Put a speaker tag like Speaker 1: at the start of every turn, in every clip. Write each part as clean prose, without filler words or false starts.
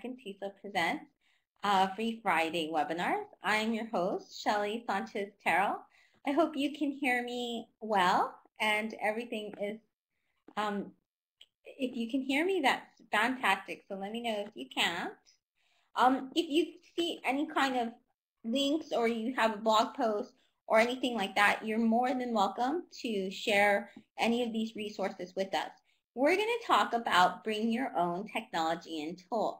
Speaker 1: American TESOL presents Free Friday webinars. I'm your host, Shelly Sanchez-Terrell. I hope you can hear me well and everything is, if you can hear me, that's fantastic. So let me know if you can't. If you see any kind of links or you have a blog post or anything like that, you're more than welcome to share any of these resources with us. We're going to talk about bring your own technology and tools.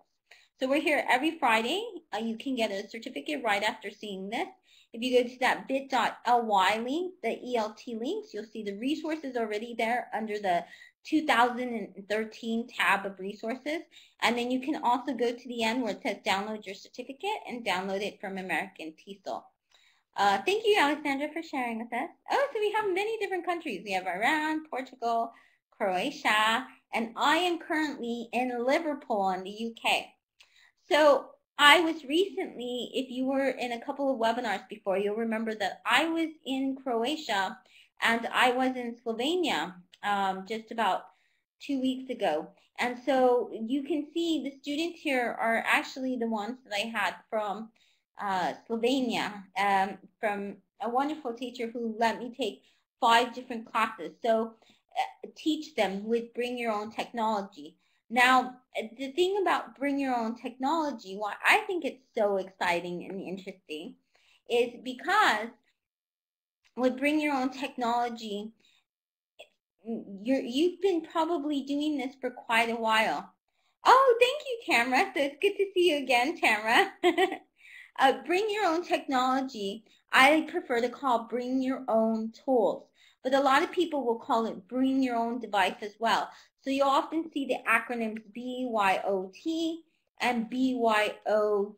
Speaker 1: So we're here every Friday. You can get a certificate right after seeing this. If you go to that bit.ly link, the ELT links, you'll see the resources already there under the 2013 tab of resources. And then you can also go to the end where it says download your certificate and download it from American TESOL. Thank you, Alexandra, for sharing with us. Oh, so we have many different countries. We have Iran, Portugal, Croatia, and I am currently in Liverpool in the UK. So I was recently, if you were in a couple of webinars before, you'll remember that I was in Croatia and I was in Slovenia just about 2 weeks ago. And so you can see the students here are actually the ones that I had from Slovenia, from a wonderful teacher who let me take 5 different classes. So teach them with bring your own technology. Now, the thing about bring your own technology, why I think it's so exciting and interesting, is because with bring your own technology, you've been probably doing this for quite a while. Oh, thank you, Tamara. So it's good to see you again, Tamara. Bring your own technology, I prefer to call bring your own tools. But a lot of people will call it bring your own device as well. So you'll often see the acronyms BYOT and BYOD.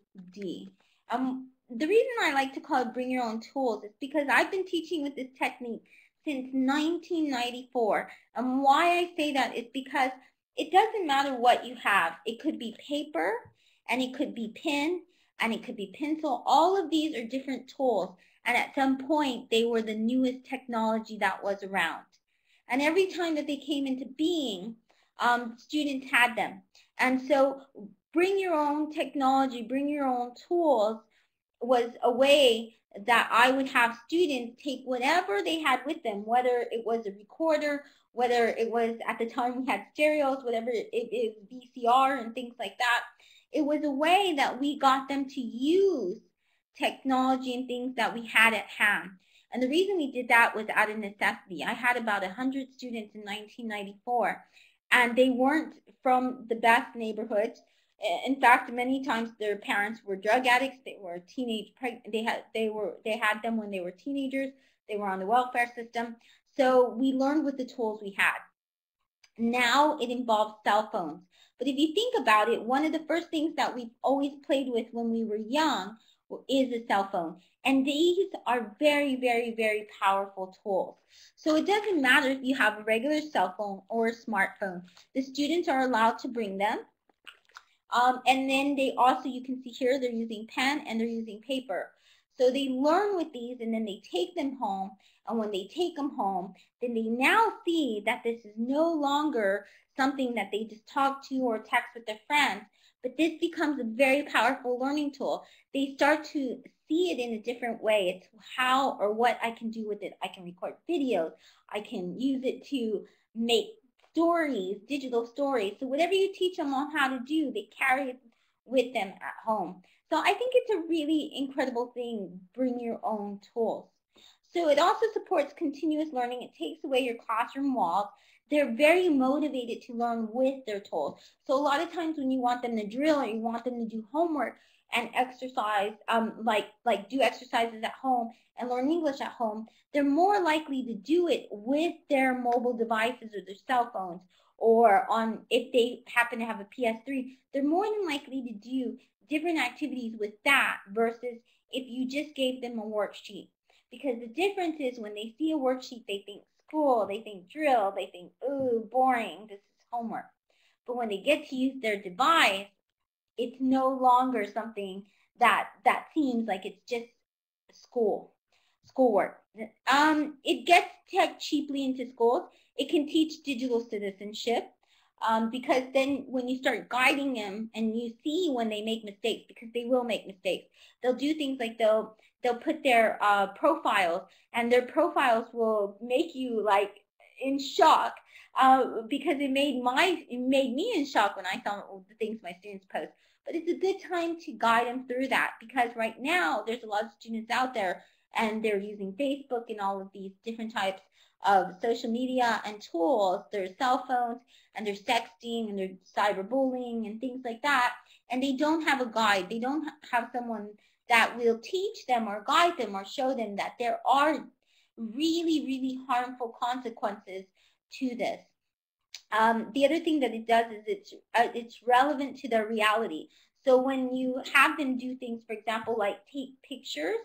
Speaker 1: The reason I like to call it bring your own tools is because I've been teaching with this technique since 1994. And why I say that is because it doesn't matter what you have. It could be paper, and it could be pen, and it could be pencil. All of these are different tools. And at some point, they were the newest technology that was around. And every time that they came into being, students had them. And so bring your own technology, bring your own tools was a way that I would have students take whatever they had with them, whether it was a recorder, whether it was, at the time we had stereos, whatever it is, VCR and things like that. It was a way that we got them to use technology and things that we had at hand. And the reason we did that was out of necessity. I had about 100 students in 1994, and they weren't from the best neighborhoods. In fact, many times their parents were drug addicts. They were teenage. They had them when they were teenagers. They were on the welfare system. So we learned with the tools we had. Now it involves cell phones. But if you think about it, one of the first things that we've always played with when we were young is a cell phone. And these are very, very, very powerful tools. So it doesn't matter if you have a regular cell phone or a smartphone. The students are allowed to bring them. And then they also, you can see here, they're using pen and they're using paper. So they learn with these and then they take them home. And when they take them home, then they now see that this is no longer something that they just talk to or text with their friends, but this becomes a very powerful learning tool. They start to see it in a different way. It's how or what I can do with it. I can record videos. I can use it to make stories, digital stories. So whatever you teach them on how to do, they carry it with them at home. So I think it's a really incredible thing, bring your own tools. So it also supports continuous learning. It takes away your classroom walls. They're very motivated to learn with their tools. So a lot of times when you want them to drill or you want them to do homework and exercise, like do exercises at home and learn English at home, they're more likely to do it with their mobile devices or their cell phones, or on, if they happen to have a PS3, they're more than likely to do different activities with that versus if you just gave them a worksheet. Because the difference is when they see a worksheet, they think school, they think drill, they think, ooh, boring, this is homework. But when they get to use their device, it's no longer something that seems like it's just schoolwork. It gets tech cheaply into schools. It can teach digital citizenship. because then when you start guiding them and you see when they make mistakes, because they will make mistakes, they'll do things like they'll put their profiles, and their profiles will make you like in shock, because it made me in shock when I saw the things my students post. But it's a good time to guide them through that, because right now there's a lot of students out there and they're using Facebook and all of these different types of social media and tools, their cell phones, and they're sexting and they're cyberbullying and things like that, and they don't have a guide. They don't have someone that will teach them or guide them or show them that there are really, really harmful consequences to this. The other thing that it does is it's relevant to their reality. So when you have them do things, for example, like take pictures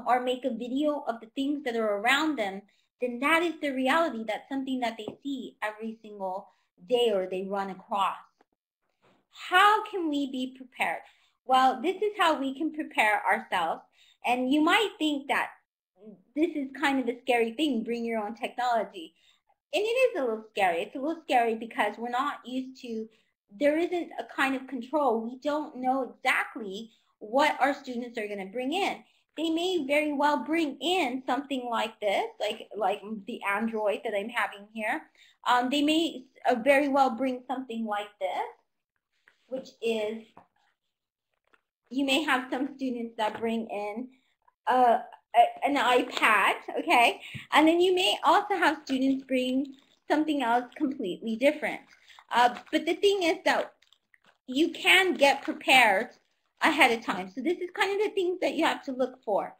Speaker 1: or make a video of the things that are around them, then that is the reality. That's something that they see every single day or they run across. How can we be prepared? Well, this is how we can prepare ourselves. And you might think that this is kind of a scary thing, bring your own technology. And it is a little scary. It's a little scary because we're not used to, there isn't a kind of control. We don't know exactly what our students are going to bring in. They may very well bring in something like this, like the Android that I'm having here. They may very well bring something like this, which is, you may have some students that bring in an iPad, okay? And then you may also have students bring something else completely different. But the thing is that you can get prepared ahead of time. So this is kind of the things that you have to look for.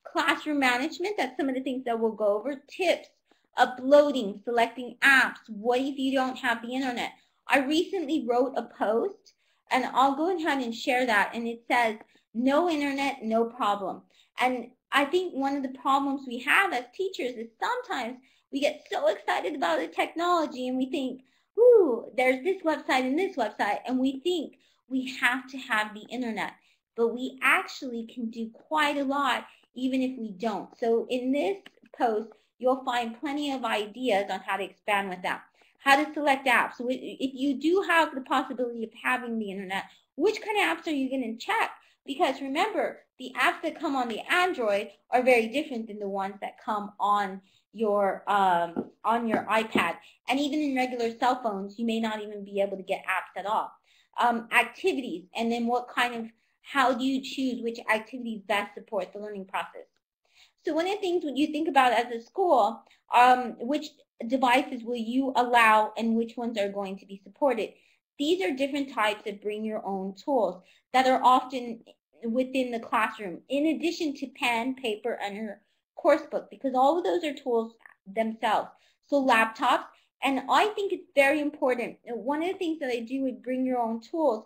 Speaker 1: Classroom management, that's some of the things that we'll go over. Tips, uploading, selecting apps. What if you don't have the internet? I recently wrote a post, and I'll go ahead and share that, and it says, no internet, no problem. And I think one of the problems we have as teachers is sometimes we get so excited about the technology and we think, ooh, there's this website and this website, and we think we have to have the internet. But we actually can do quite a lot even if we don't. So in this post, you'll find plenty of ideas on how to expand with that. How to select apps. So if you do have the possibility of having the internet, which kind of apps are you going to check? Because remember, the apps that come on the Android are very different than the ones that come on your iPad. And even in regular cell phones, you may not even be able to get apps at all. Activities, and then how do you choose which activities best support the learning process? So one of the things when you think about as a school, which devices will you allow and which ones are going to be supported? These are different types of bring your own tools that are often within the classroom, in addition to pen, paper, and your course book, because all of those are tools themselves. So laptops, and I think it's very important. One of the things that I do with bring your own tools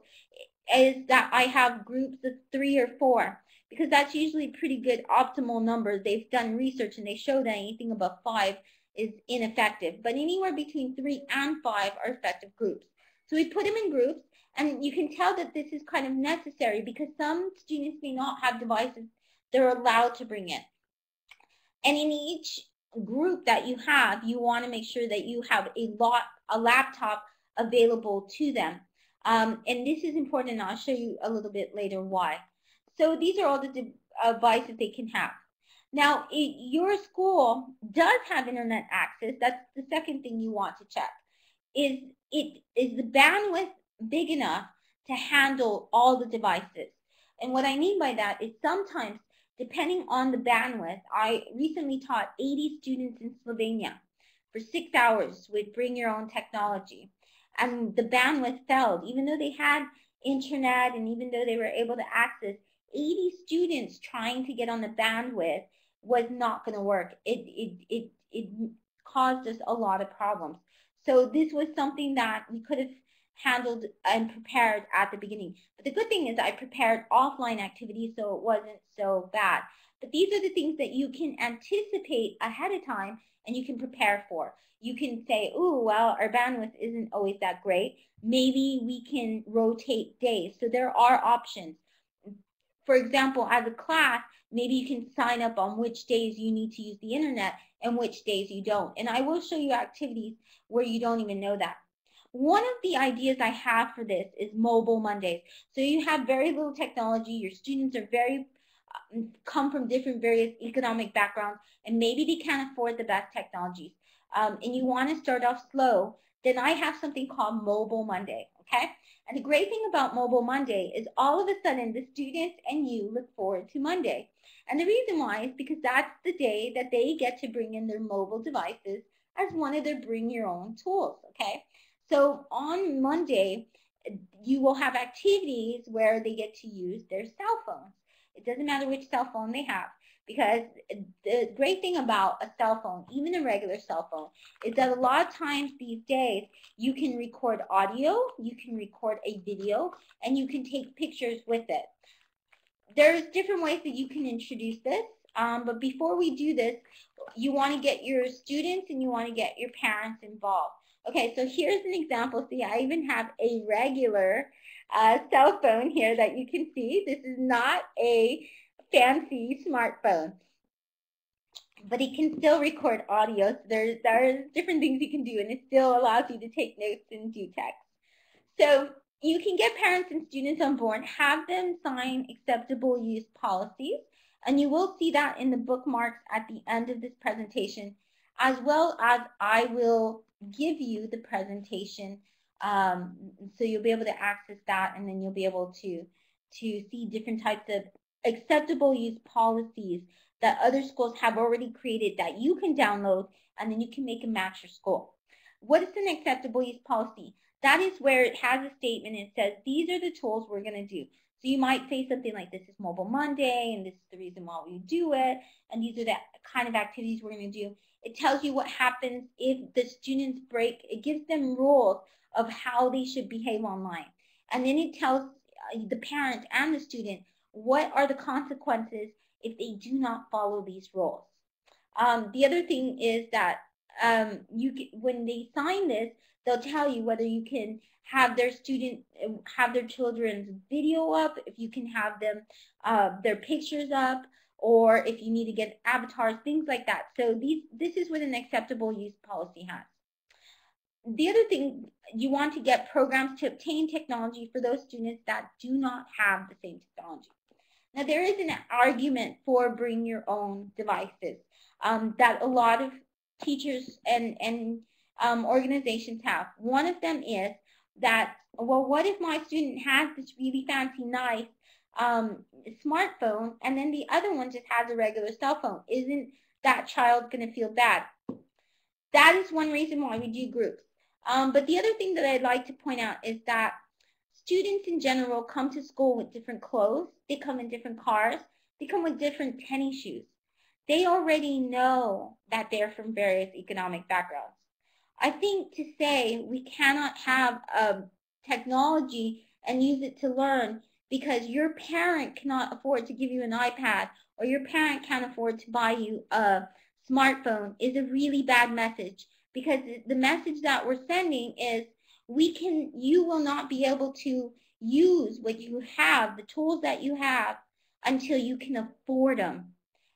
Speaker 1: is that I have groups of 3 or 4, because that's usually pretty good optimal numbers. They've done research and they show that anything above 5 is ineffective, but anywhere between 3 and 5 are effective groups. So we put them in groups, and you can tell that this is kind of necessary because some students may not have devices they're allowed to bring in. And in each group that you have, you want to make sure that you have a laptop available to them. And this is important, and I'll show you a little bit later why. So these are all the devices they can have. Now, your school does have internet access. That's the second thing you want to check. Is the bandwidth big enough to handle all the devices? And what I mean by that is sometimes, depending on the bandwidth, I recently taught 80 students in Slovenia for 6 hours with Bring Your Own Technology. And the bandwidth failed. Even though they had internet and even though they were able to access, 80 students trying to get on the bandwidth was not going to work. It caused us a lot of problems. So this was something that we could have handled and prepared at the beginning. But the good thing is I prepared offline activities, so it wasn't so bad. But these are the things that you can anticipate ahead of time and you can prepare for. You can say, oh, well, our bandwidth isn't always that great. Maybe we can rotate days. So there are options. For example, as a class, maybe you can sign up on which days you need to use the internet and which days you don't. And I will show you activities where you don't even know that. One of the ideas I have for this is Mobile Mondays. So you have very little technology, your students are very come from different various economic backgrounds, and maybe they can't afford the best technologies, and you want to start off slow, then I have something called Mobile Monday, okay? And the great thing about Mobile Monday is all of a sudden the students and you look forward to Monday. And the reason why is because that's the day that they get to bring in their mobile devices as one of their bring your own tools, okay? So on Monday, you will have activities where they get to use their cell phones. It doesn't matter which cell phone they have, because the great thing about a cell phone, even a regular cell phone, is that a lot of times these days you can record audio, you can record a video, and you can take pictures with it. There's different ways that you can introduce this, but before we do this, you want to get your students and you want to get your parents involved. Okay, so here's an example. See, I even have a regular cell phone here that you can see. This is not a fancy smartphone, but it can still record audio. So there's different things you can do, and it still allows you to take notes and do text. So you can get parents and students on board, have them sign acceptable use policies, and you will see that in the bookmarks at the end of this presentation, as well as I will give you the presentation, so you'll be able to access that, and then you'll be able to see different types of acceptable use policies that other schools have already created that you can download, and then you can make a match your school. What is an acceptable use policy? That is where it has a statement and it says, these are the tools we're going to do. So you might say something like, this is Mobile Monday, and this is the reason why we do it, and these are the kind of activities we're going to do. It tells you what happens if the students break. It gives them rules of how they should behave online. And then it tells the parent and the student what are the consequences if they do not follow these rules. The other thing is that when they sign this, they'll tell you whether you can have their children's video up, if you can have them their pictures up, or if you need to get avatars, things like that. So this is what an acceptable use policy has. The other thing, you want to get programs to obtain technology for those students that do not have the same technology. Now, there is an argument for bring your own devices that a lot of teachers and organizations have. One of them is that, well, what if my student has this really fancy, nice smartphone, and then the other one just has a regular cell phone? Isn't that child going to feel bad? That is one reason why we do groups. But the other thing that I'd like to point out is that students in general come to school with different clothes. They come in different cars. They come with different tennis shoes. They already know that they're from various economic backgrounds. I think to say we cannot have technology and use it to learn because your parent cannot afford to give you an iPad, or your parent can't afford to buy you a smartphone, is a really bad message, because the message that we're sending is you will not be able to use what you have, the tools that you have, until you can afford them.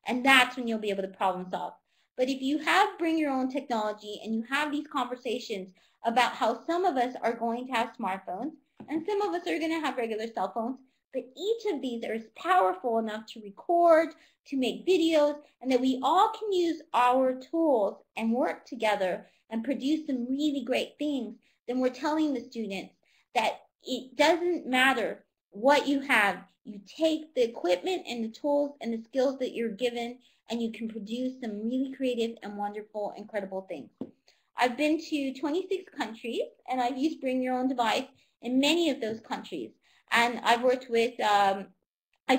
Speaker 1: And that's when you'll be able to problem solve. But if you have bring your own technology and you have these conversations about how some of us are going to have smartphones and some of us are going to have regular cell phones, but each of these is powerful enough to record, to make videos, and that we all can use our tools and work together and produce some really great things, then we're telling the students that it doesn't matter what you have. You take the equipment and the tools and the skills that you're given, and you can produce some really creative and wonderful, incredible things. I've been to 26 countries, and I've used Bring Your Own Device in many of those countries. And I've worked with, I've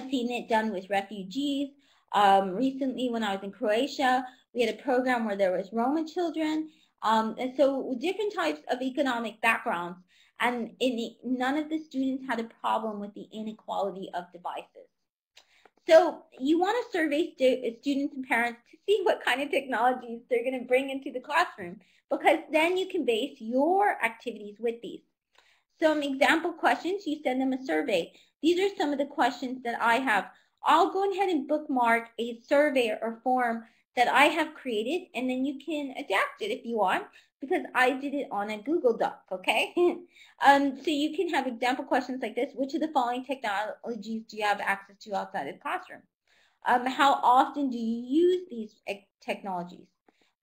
Speaker 1: seen it done with refugees. Recently, when I was in Croatia, we had a program where there was Roma children. And so different types of economic backgrounds. And none of the students had a problem with the inequality of devices. So you want to survey students and parents to see what kind of technologies they're going to bring into the classroom, because then you can base your activities with these. Some example questions, you send them a survey. These are some of the questions that I have. I'll go ahead and bookmark a survey or form that I have created, and then you can adapt it if you want. because I did it on a Google Doc, okay? So you can have example questions like this. Which of the following technologies do you have access to outside of the classroom? How often do you use these technologies?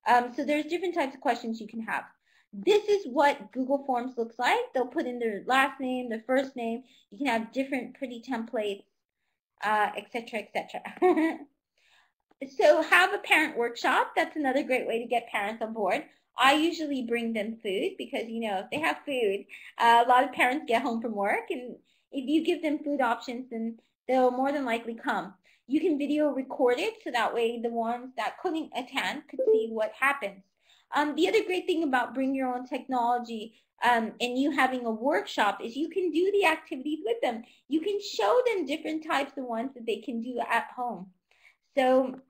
Speaker 1: So there's different types of questions you can have. This is what Google Forms looks like. They'll put in their last name, their first name. You can have different pretty templates, etc., etc. So have a parent workshop. That's another great way to get parents on board. I usually bring them food because, you know, if they have food, a lot of parents get home from work, and if you give them food options, then they'll more than likely come. You can video record it so that way the ones that couldn't attend could see what happens. The other great thing about Bring Your Own Technology and you having a workshop is you can do the activities with them. You can show them different types of ones that they can do at home. So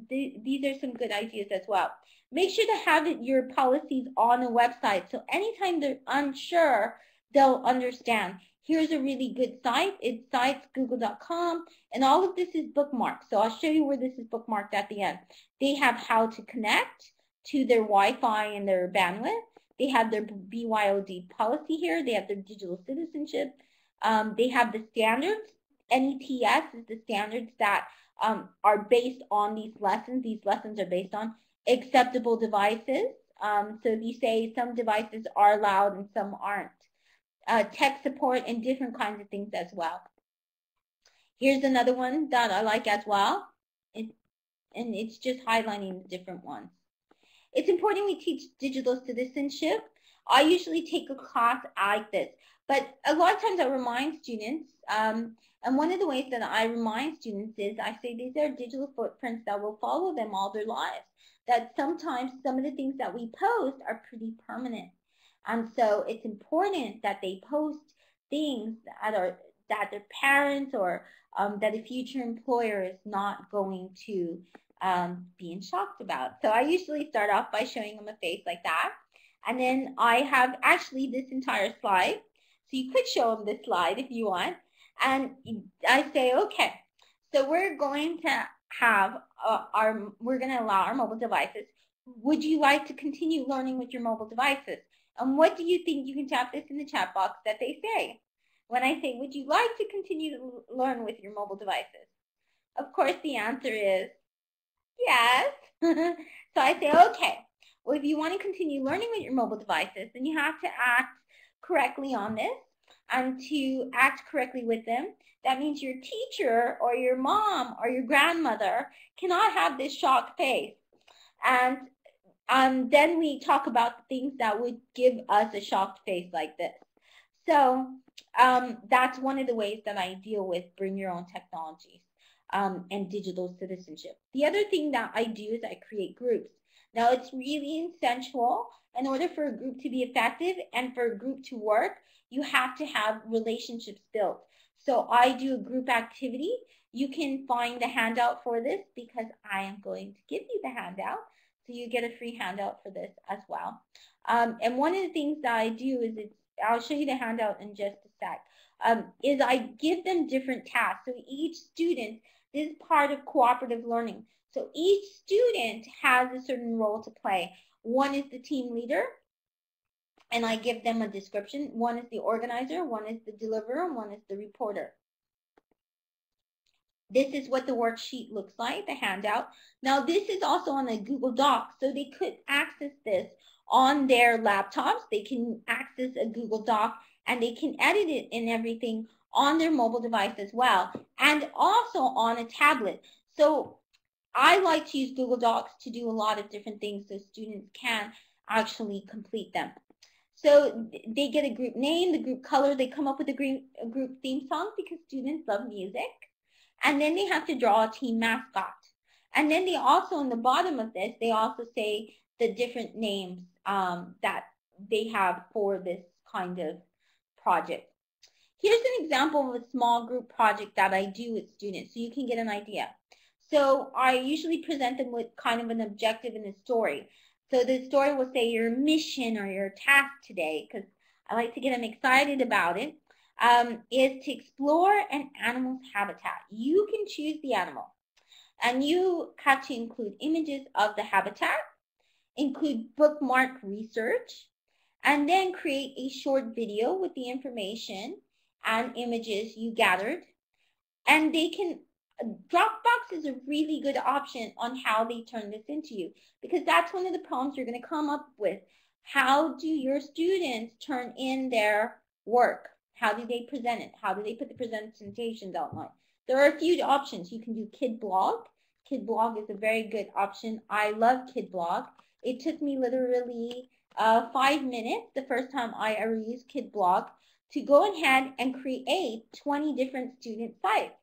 Speaker 1: these are some good ideas as well. Make sure to have your policies on a website, so anytime they're unsure, they'll understand. Here's a really good site. It's sitesgoogle.com, and all of this is bookmarked. So I'll show you where this is bookmarked at the end. They have how to connect to their Wi-Fi and their bandwidth. They have their BYOT policy here. They have their digital citizenship. They have the standards. NETS is the standards that are based on these lessons. These lessons are based on acceptable devices. So if you say some devices are allowed and some aren't. Tech support and different kinds of things as well. Here's another one that I like as well. And it's just highlighting the different ones. It's important we teach digital citizenship. I usually take a class like this, but a lot of times I remind students, and one of the ways that I remind students is I say these are digital footprints that will follow them all their lives, that sometimes some of the things that we post are pretty permanent. And so it's important that they post things that their parents or that a future employer is not going to be shocked about. So I usually start off by showing them a face like that. And then I have actually this entire slide. So you could show them this slide if you want. And I say, okay, so we're going to have we're going to allow our mobile devices. Would you like to continue learning with your mobile devices? And what do you think? You can tap this in the chat box that they say. When I say, would you like to continue to learn with your mobile devices? Of course, the answer is yes. So I say, okay, well, if you want to continue learning with your mobile devices, then you have to act correctly on this. And to act correctly with them, that means your teacher or your mom or your grandmother cannot have this shocked face. And then we talk about the things that would give us a shocked face like this. So that's one of the ways that I deal with Bring Your Own Technologies and digital citizenship. The other thing that I do is I create groups. Now, it's really essential in order for a group to be effective and for a group to work, you have to have relationships built. So I do a group activity. You can find the handout for this because I am going to give you the handout. So you get a free handout for this as well. And one of the things that I do is, I'll show you the handout in just a sec, is I give them different tasks. So each student, this is part of cooperative learning. So each student has a certain role to play. One is the team leader, and I give them a description. One is the organizer, one is the deliverer, and one is the reporter. This is what the worksheet looks like, the handout. Now, this is also on a Google Doc, so they could access this on their laptops. They can access a Google Doc, and they can edit it and everything on their mobile device as well, and also on a tablet. So I like to use Google Docs to do a lot of different things so students can actually complete them. So they get a group name, the group color, they come up with a group theme song because students love music. And then they have to draw a team mascot. And then they also, on the bottom of this, they also say the different names that they have for this kind of project. Here's an example of a small group project that I do with students so you can get an idea. So I usually present them with kind of an objective and a story. So the story will say your mission or your task today, because I like to get them excited about it, is to explore an animal's habitat. You can choose the animal, and you have to include images of the habitat, include bookmark research, and then create a short video with the information and images you gathered. And they can, Dropbox is a really good option on how they turn this into you, because that's one of the problems you're going to come up with. How do your students turn in their work? How do they present it? How do they put the presentations outline? There are a few options. You can do KidBlog. KidBlog is a very good option. I love KidBlog. It took me literally 5 minutes the first time I ever used KidBlog to go ahead and create 20 different student sites.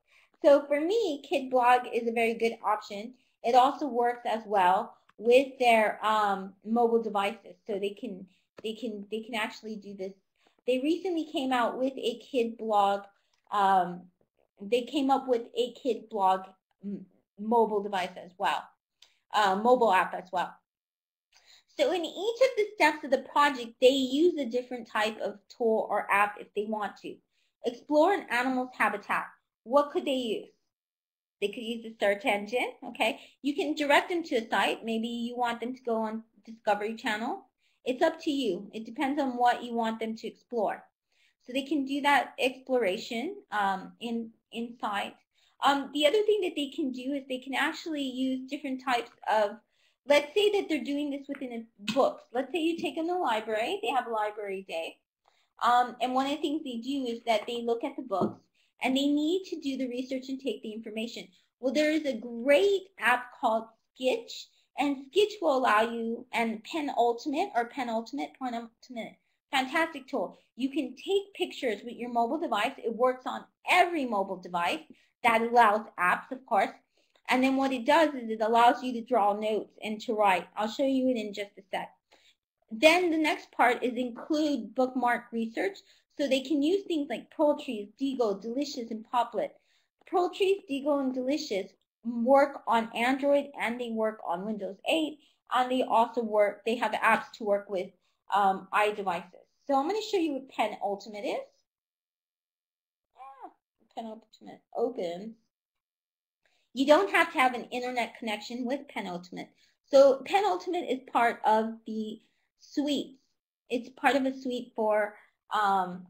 Speaker 1: So for me, KidBlog is a very good option. It also works as well with their mobile devices, so they can actually do this. They recently came out with a KidBlog. They came up with a KidBlog mobile device as well, mobile app as well. So in each of the steps of the project, they use a different type of tool or app if they want to. Explore an animal's habitat. What could they use? They could use the search engine, okay? You can direct them to a site. Maybe you want them to go on Discovery Channel. It's up to you. It depends on what you want them to explore. So they can do that exploration inside. The other thing that they can do is they can actually use different types of, let's say that they're doing this within books. Let's say you take them to the library. They have a library day. And one of the things they do is that they look at the books and they need to do the research and take the information. Well, there is a great app called Sketch, and Sketch will allow you, and Penultimate, fantastic tool. You can take pictures with your mobile device. It works on every mobile device. That allows apps, of course. And then what it does is it allows you to draw notes and to write. I'll show you it in just a sec. Then the next part is include bookmark research. So they can use things like Pearltrees, Digo, Delicious, and Poplet. Pearltrees, Digo, and Delicious work on Android and they work on Windows 8. And they also work, they have apps to work with iDevices. So I'm going to show you what Penultimate is. Penultimate opens. You don't have to have an internet connection with Penultimate. So Penultimate is part of the suite. It's part of a suite for Evernote.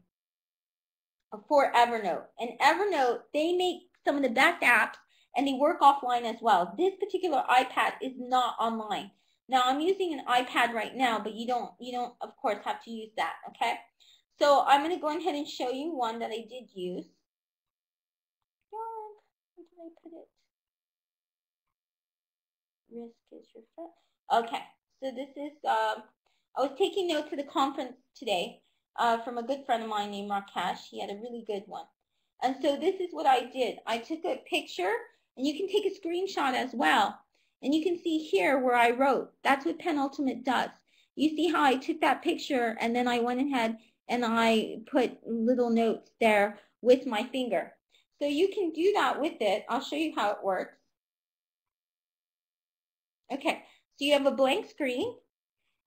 Speaker 1: And Evernote, they make some of the best apps and they work offline as well. This particular iPad is not online. Now I'm using an iPad right now, but you don't of course have to use that, okay? So I'm going to go ahead and show you one that I did use. Where did I put it? Risk is your friend. Okay, so this is, I was taking notes to the conference today from a good friend of mine named Rakesh. He had a really good one. And so this is what I did. I took a picture, and you can take a screenshot as well. And you can see here where I wrote. That's what Penultimate does. You see how I took that picture, and then I went ahead and I put little notes there with my finger. So you can do that with it. I'll show you how it works. Okay, so you have a blank screen,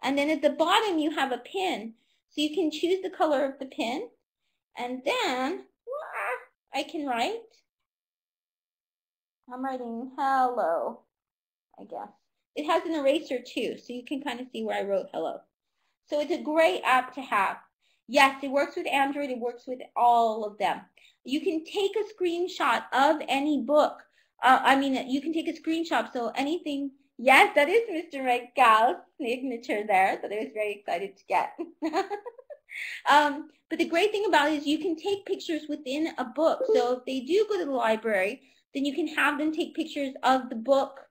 Speaker 1: and then at the bottom you have a pin. So you can choose the color of the pin, and then I can write. I'm writing hello, I guess. It has an eraser too, so you can kind of see where I wrote hello. So it's a great app to have. Yes, it works with Android. It works with all of them. You can take a screenshot of any book. You can take a screenshot, so anything. Yes, that is Mr. Meggal's signature there that I was very excited to get. But the great thing about it is you can take pictures within a book. So if they do go to the library, then you can have them take pictures of the book,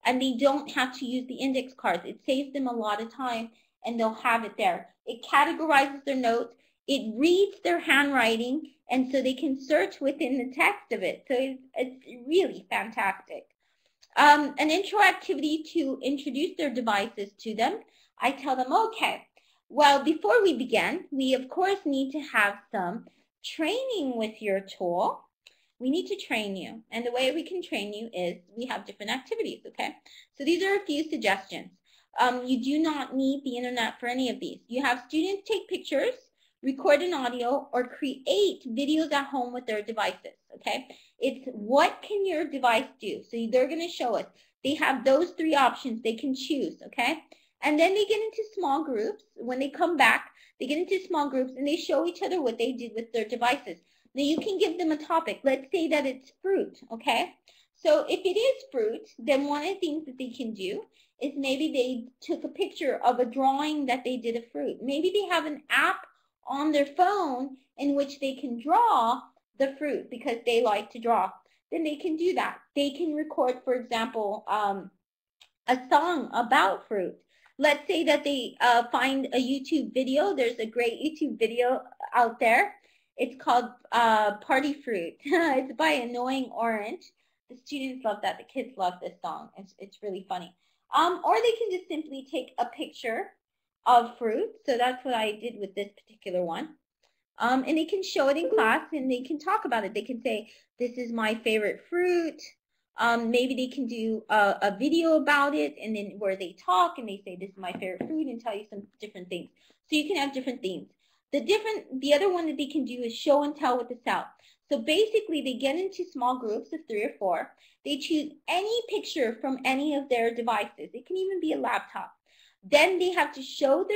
Speaker 1: and they don't have to use the index cards. It saves them a lot of time, and they'll have it there. It categorizes their notes. It reads their handwriting, and so they can search within the text of it. So it's really fantastic. An intro activity to introduce their devices to them. I tell them, okay, well, before we begin, we of course need to have some training with your tool. We need to train you, and the way we can train you is we have different activities, okay? So these are a few suggestions. You do not need the internet for any of these. You have students take pictures, record an audio, or create videos at home with their devices, okay? It's what can your device do? So they're going to show us. They have those three options they can choose, okay? And then they get into small groups. When they come back, they get into small groups and they show each other what they did with their devices. Now you can give them a topic. Let's say that it's fruit, okay? So if it is fruit, then one of the things that they can do is maybe they took a picture of a drawing that they did of fruit. Maybe they have an app on their phone in which they can draw the fruit because they like to draw. Then they can do that. They can record, for example, a song about fruit. Let's say that they find a YouTube video. There's a great YouTube video out there. It's called Party Fruit. It's by Annoying Orange. The students love that. The kids love this song. It's really funny. Or they can just simply take a picture of fruit. So that's what I did with this particular one. And they can show it in class and they can talk about it. They can say, this is my favorite fruit. Maybe they can do a video about it and then where they talk and they say, this is my favorite fruit and tell you some different things. So you can have different themes. The other one that they can do is show and tell with the sound. So basically they get into small groups of 3 or 4. They choose any picture from any of their devices. It can even be a laptop. Then they have to show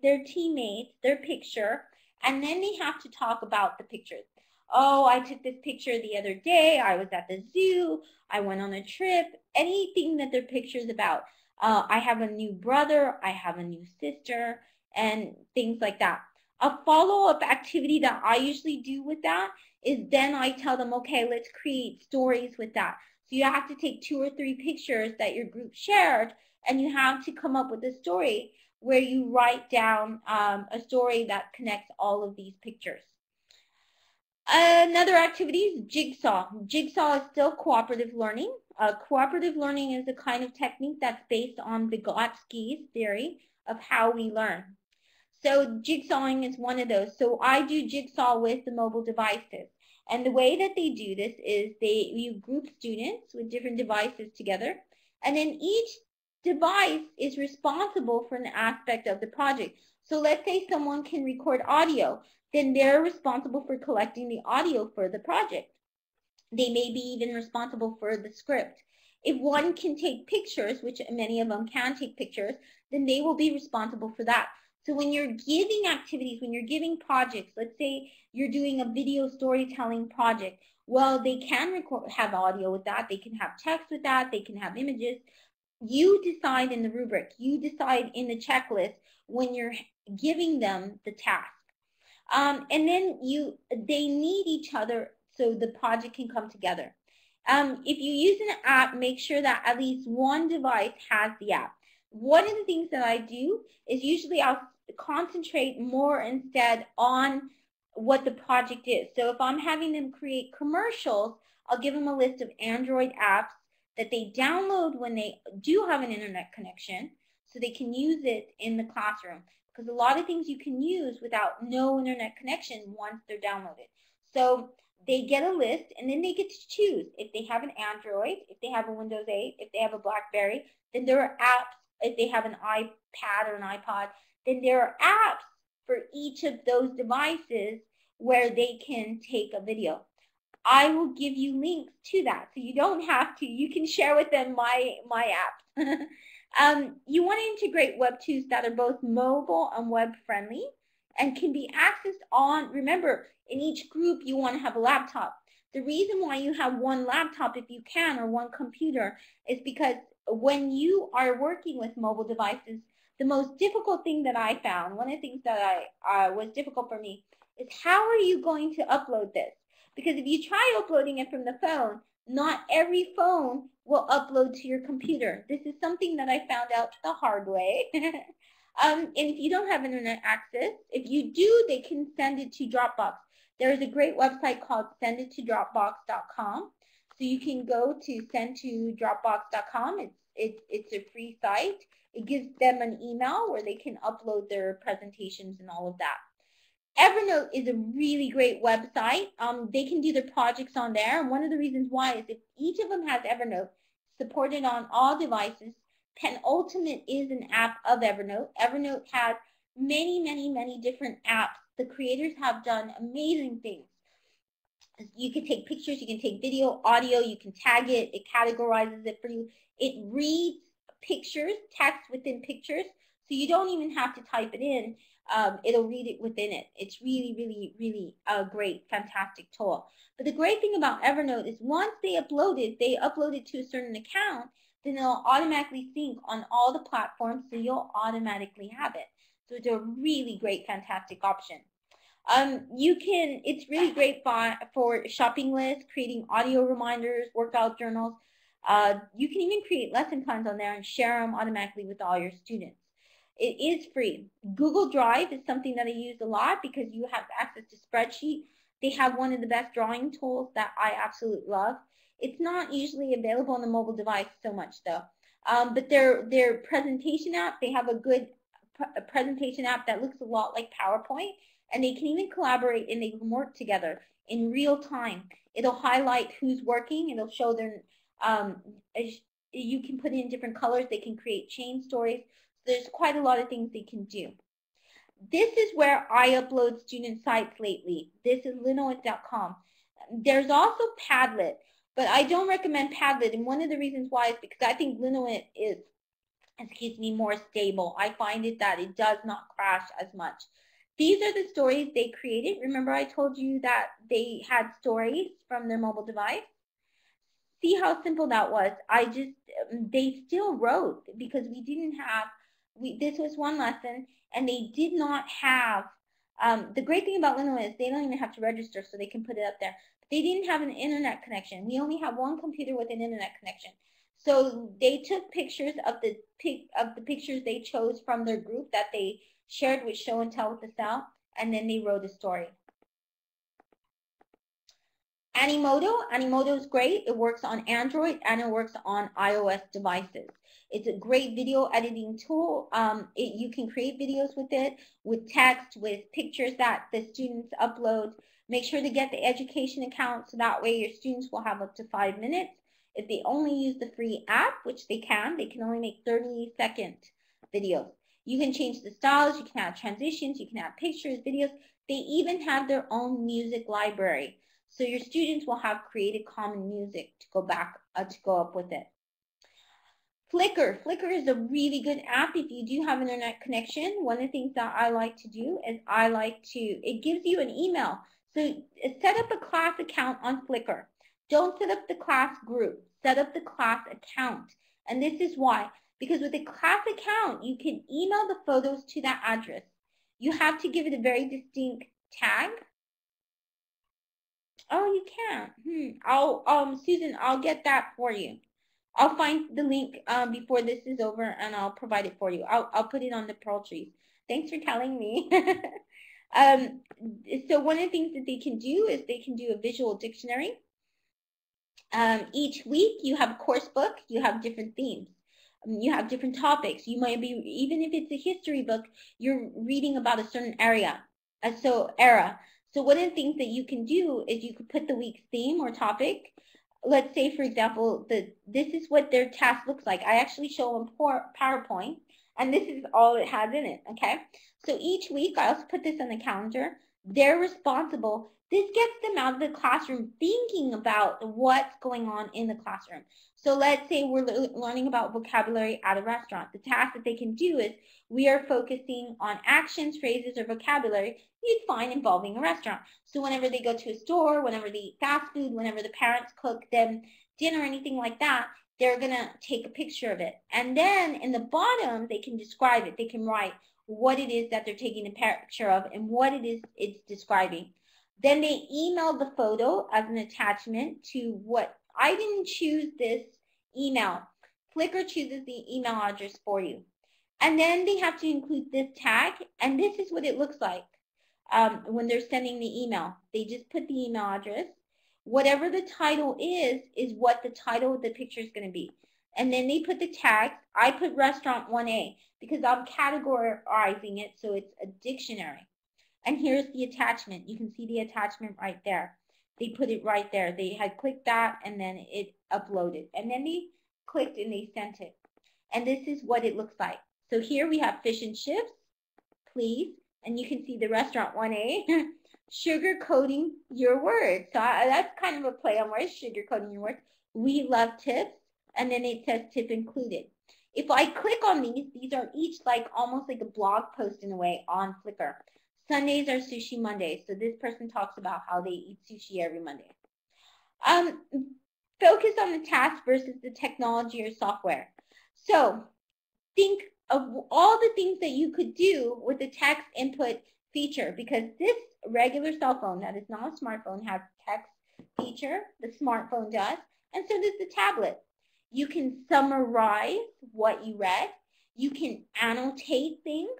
Speaker 1: their teammates their picture, and then they have to talk about the pictures. Oh, I took this picture the other day. I was at the zoo. I went on a trip. Anything that their picture is about. I have a new brother. I have a new sister, and things like that. A follow-up activity that I usually do with that is then I tell them, okay, let's create stories with that. So you have to take 2 or 3 pictures that your group shared, and you have to come up with a story where you write down a story that connects all of these pictures. Another activity is Jigsaw. Jigsaw is still cooperative learning. Cooperative learning is a kind of technique that's based on Vygotsky's theory of how we learn. So jigsawing is one of those. So I do jigsaw with the mobile devices. And the way that they do this is you group students with different devices together. And then each device is responsible for an aspect of the project. So let's say someone can record audio. Then they're responsible for collecting the audio for the project. They may be even responsible for the script. If one can take pictures, which many of them can take pictures, then they will be responsible for that. So when you're giving activities, when you're giving projects, let's say you're doing a video storytelling project, well, they can have audio with that. They can have text with that. They can have images. You decide in the rubric. You decide in the checklist when you're giving them the task. And then they need each other so the project can come together. If you use an app, make sure that at least one device has the app. One of the things that I do is usually I'll concentrate more instead on what the project is. So if I'm having them create commercials, I'll give them a list of Android apps that they download when they do have an internet connection so they can use it in the classroom. Because a lot of things you can use without no internet connection once they're downloaded. So they get a list and then they get to choose. If they have an Android, if they have a Windows 8, if they have a BlackBerry, then there are apps. If they have an iPad or an iPod, then there are apps for each of those devices where they can take a video. I will give you links to that, so you don't have to. You can share with them my apps. You want to integrate Web 2s that are both mobile and web friendly and can be accessed on, remember, in each group you want to have a laptop. The reason why you have one laptop if you can or one computer is because when you are working with mobile devices, the most difficult thing that I found, one of the things that was difficult for me, is how are you going to upload this? Because if you try uploading it from the phone, not every phone will upload to your computer. This is something that I found out the hard way. And if you don't have internet access, if you do, they can send it to Dropbox. There is a great website called senditToDropbox.com. So you can go to sendtodropbox.com. It's a free site. It gives them an email where they can upload their presentations and all of that. Evernote is a really great website. They can do their projects on there. And one of the reasons why is if each of them has Evernote supported on all devices, Penultimate is an app of Evernote. Evernote has many different apps. The creators have done amazing things. You can take pictures, you can take video, audio, you can tag it, it categorizes it for you. It reads pictures, text within pictures, So you don't even have to type it in. It'll read it within it. It's really, really, really a great, fantastic tool. But the great thing about Evernote is once they upload it to a certain account, then it'll automatically sync on all the platforms, so you'll automatically have it. So it's a really great, fantastic option. It's really great for shopping lists, creating audio reminders, workout journals. You can even create lesson plans on there and share them automatically with all your students. It is free. Google Drive is something that I use a lot because you have access to spreadsheet. They have one of the best drawing tools that I absolutely love. It's not usually available on the mobile device so much though. But their presentation app, they have a good presentation app that looks a lot like PowerPoint, and they can even collaborate and they can work together in real time. It'll highlight who's working. It'll show their, you can put in different colors. They can create chain stories. There's quite a lot of things they can do. This is where I upload student sites lately. This is linoit.com. There's also Padlet, but I don't recommend Padlet, and one of the reasons why is because I think Linoit is, more stable. I find it that it does not crash as much. These are the stories they created. Remember I told you that they had stories from their mobile device? See how simple that was. They still wrote because we didn't have, this was one lesson, and they did not have, the great thing about Linoit is they don't even have to register, so they can put it up there. But they didn't have an internet connection. We only have one computer with an internet connection. So they took pictures of the pictures they chose from their group that they shared with Show and Tell with the Sound, and then they wrote a story. Animoto is great. It works on Android and it works on iOS devices. It's a great video editing tool. You can create videos with it, with text, with pictures that the students upload. Make sure to get the education account so that way your students will have up to 5 minutes. If they only use the free app, which they can only make 30-second videos. You can change the styles, you can add transitions, you can add pictures, videos. They even have their own music library. So your students will have created common music to go up with it. Flickr is a really good app if you do have an internet connection. One of the things that I like to do is it gives you an email. So set up a class account on Flickr. Don't set up the class group. Set up the class account. And this is why. Because with a class account, you can email the photos to that address. You have to give it a very distinct tag. Oh, you can. Susan, I'll get that for you. I'll find the link before this is over, and I'll provide it for you. I'll put it on the Pearl Trees. Thanks for telling me. So one of the things that they can do is they can do a visual dictionary. Each week you have a course book, you have different themes. You have different topics. You might be, even if it's a history book, you're reading about a certain era. So one of the things that you can do is you could put the week's theme or topic. Let's say, for example, this is what their task looks like. I actually show them PowerPoint, and this is all it has in it, okay? So each week, I also put this on the calendar. They're responsible. This gets them out of the classroom thinking about what's going on in the classroom. So let's say we're learning about vocabulary at a restaurant. The task that they can do is we are focusing on actions, phrases, or vocabulary you'd find involving a restaurant. So whenever they go to a store, whenever they eat fast food, whenever the parents cook them dinner or anything like that, they're going to take a picture of it. And then in the bottom, they can describe it. They can write what it is that they're taking a picture of and what it is it's describing. Then they email the photo as an attachment to what, I didn't choose this email. Flickr chooses the email address for you. And then they have to include this tag, and this is what it looks like when they're sending the email. They just put the email address. Whatever the title is what the title of the picture is going to be. And then they put the tags. I put restaurant 1A because I'm categorizing it so it's a dictionary. And here's the attachment. You can see the attachment right there. They put it right there. They had clicked that and then it uploaded. And then they clicked and they sent it. And this is what it looks like. So here we have fish and chips, please. And you can see the restaurant 1A, sugar coating your words. So that's kind of a play on words, sugar coating your words. We love tips. And then it says tip included. If I click on these are each like almost like a blog post in a way on Flickr. Sundays are Sushi Mondays. So this person talks about how they eat sushi every Monday. Focus on the task versus the technology or software. So think of all the things that you could do with the text input feature, because this regular cell phone that is not a smartphone has text feature, the smartphone does, and so does the tablet. You can summarize what you read. You can annotate things.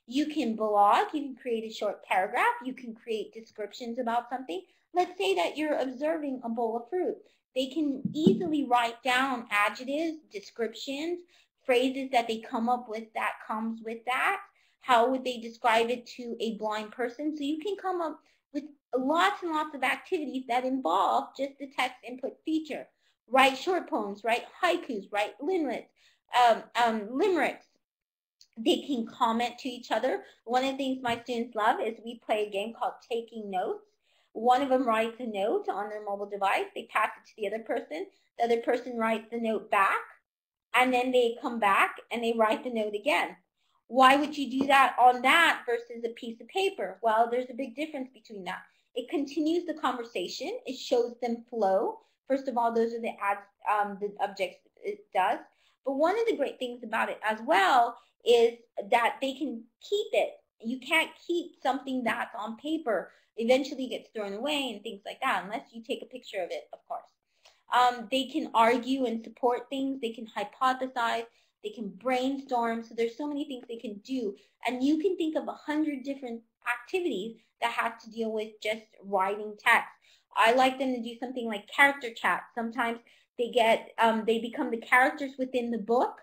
Speaker 1: You can blog. You can create a short paragraph. You can create descriptions about something. Let's say that you're observing a bowl of fruit. They can easily write down adjectives, descriptions, phrases that they come up with that comes with that. How would they describe it to a blind person? So you can come up with lots and lots of activities that involve just the text input feature. Write short poems, write haikus, write limericks. They can comment to each other. One of the things my students love is we play a game called Taking Notes. One of them writes a note on their mobile device. They pass it to the other person. The other person writes the note back, and then they come back and they write the note again. Why would you do that on that versus a piece of paper? Well, there's a big difference between that. It continues the conversation. It shows them flow. First of all, those are the objects it does. But one of the great things about it as well is that they can keep it. You can't keep something that's on paper. Eventually gets thrown away and things like that, unless you take a picture of it, of course. They can argue and support things. They can hypothesize. They can brainstorm. So there's so many things they can do. And you can think of 100 different activities that have to deal with just writing text. I like them to do something like character chat. Sometimes they become the characters within the book.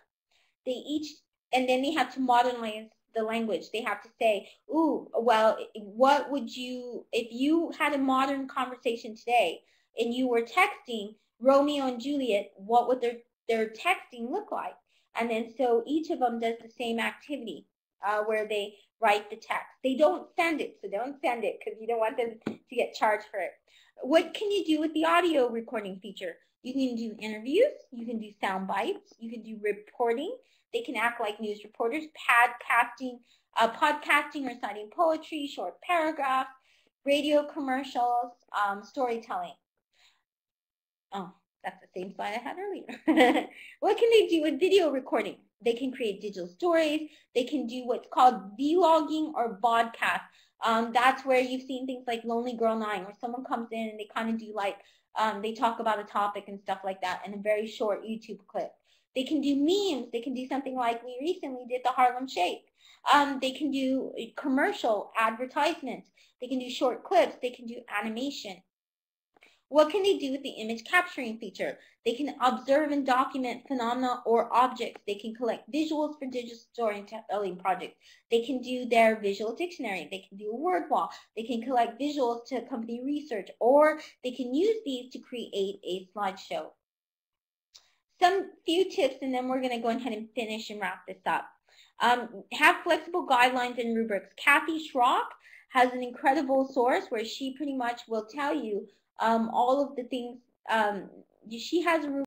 Speaker 1: And then they have to modernize the language. They have to say, ooh, well, what would you, if you had a modern conversation today and you were texting Romeo and Juliet, what would their texting look like? And then so each of them does the same activity where they write the text. They don't send it, so don't send it because you don't want them to get charged for it. What can you do with the audio recording feature? You can do interviews, you can do sound bites, you can do reporting. They can act like news reporters, podcasting, reciting poetry, short paragraphs, radio commercials, storytelling. Oh, that's the same slide I had earlier. What can they do with video recording? They can create digital stories. They can do what's called vlogging or podcast. That's where you've seen things like Lonely Girl 9, where someone comes in and they kind of do like, they talk about a topic and stuff like that in a very short YouTube clip. They can do memes. They can do something like we recently did the Harlem Shake. They can do commercial advertisements. They can do short clips. They can do animation. What can they do with the image capturing feature? They can observe and document phenomena or objects. They can collect visuals for digital storytelling projects. They can do their visual dictionary. They can do a word wall. They can collect visuals to accompany research, or they can use these to create a slideshow. Some few tips, and then we're going to go ahead and finish and wrap this up. Have flexible guidelines and rubrics. Kathy Schrock has an incredible source where she pretty much will tell you all of the things. She has a rubric